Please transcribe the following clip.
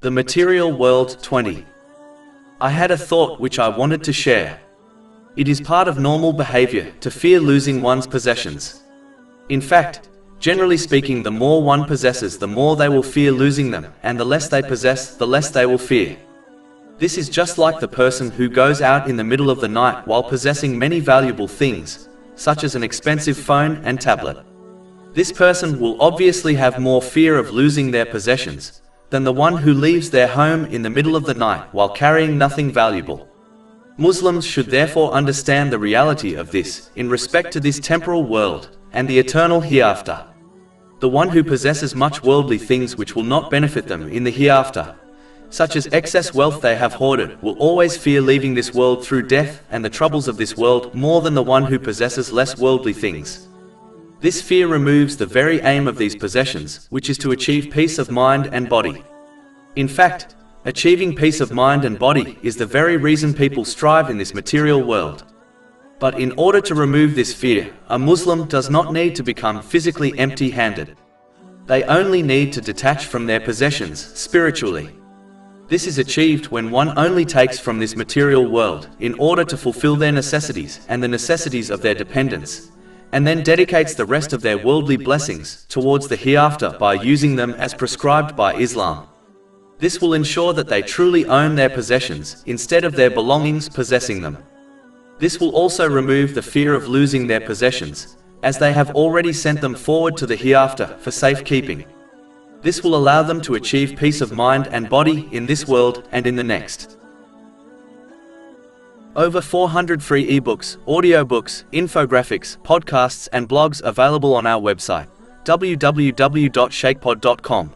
The Material World 20. I had a thought which I wanted to share. It is part of normal behavior to fear losing one's possessions. In fact, generally speaking, the more one possesses, the more they will fear losing them, and the less they possess, the less they will fear. This is just like the person who goes out in the middle of the night while possessing many valuable things, such as an expensive phone and tablet. This person will obviously have more fear of losing their possessions than the one who leaves their home in the middle of the night while carrying nothing valuable. Muslims should therefore understand the reality of this in respect to this temporal world and the eternal hereafter. The one who possesses much worldly things which will not benefit them in the hereafter, such as excess wealth they have hoarded, will always fear leaving this world through death and the troubles of this world more than the one who possesses less worldly things. This fear removes the very aim of these possessions, which is to achieve peace of mind and body. In fact, achieving peace of mind and body is the very reason people strive in this material world. But in order to remove this fear, a Muslim does not need to become physically empty-handed. They only need to detach from their possessions spiritually. This is achieved when one only takes from this material world in order to fulfill their necessities and the necessities of their dependents, and then dedicates the rest of their worldly blessings towards the hereafter by using them as prescribed by Islam. This will ensure that they truly own their possessions instead of their belongings possessing them. This will also remove the fear of losing their possessions, as they have already sent them forward to the hereafter for safekeeping. This will allow them to achieve peace of mind and body in this world and in the next. Over 400 free ebooks, audiobooks, infographics, podcasts and blogs available on our website, www.shakepod.com.